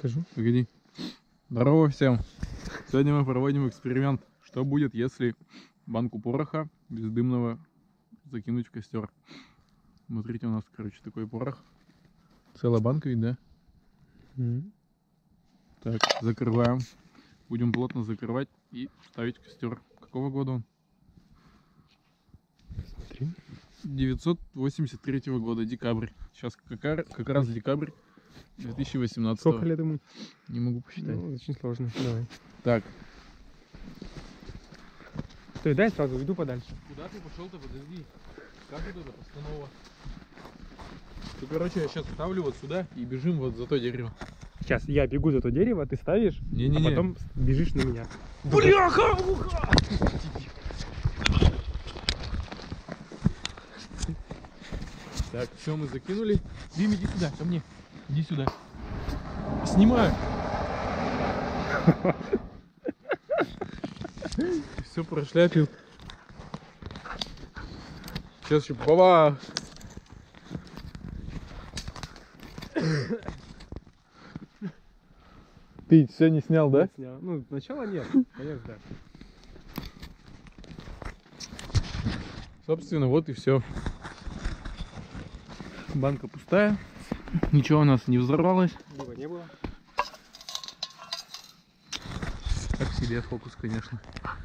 Покажу. Погоди. Здорово всем. Сегодня мы проводим эксперимент. Что будет, если банку пороха бездымного закинуть в костер? Смотрите, у нас, короче, такой порох. Целая банка ведь, да? Так, закрываем. Будем плотно закрывать и ставить в костер. Какого года он? Смотри. 983 года, декабрь. Сейчас как раз декабрь 2018. Сколько лет ему? Не могу посчитать. Ну, очень сложно. Давай. Так. Стой, дай сразу, уйду подальше. Куда ты пошел-то? Подожди. Как вот это постанова? Ну, короче, я сейчас ставлю вот сюда и бежим вот за то дерево. Сейчас я бегу за то дерево, ты ставишь, Не-не-не. а потом бежишь на меня. Бляха! Так, все, мы закинули. Дим, иди сюда, ко мне. Иди сюда. Снимаю. Все прошляпил. Сейчас еще баба. Ты все не снял, да? Снял. Ну, сначала нет, конец да. Собственно, вот и все. Банка пустая. Ничего у нас не взорвалось. Его не было. Так себе фокус, конечно.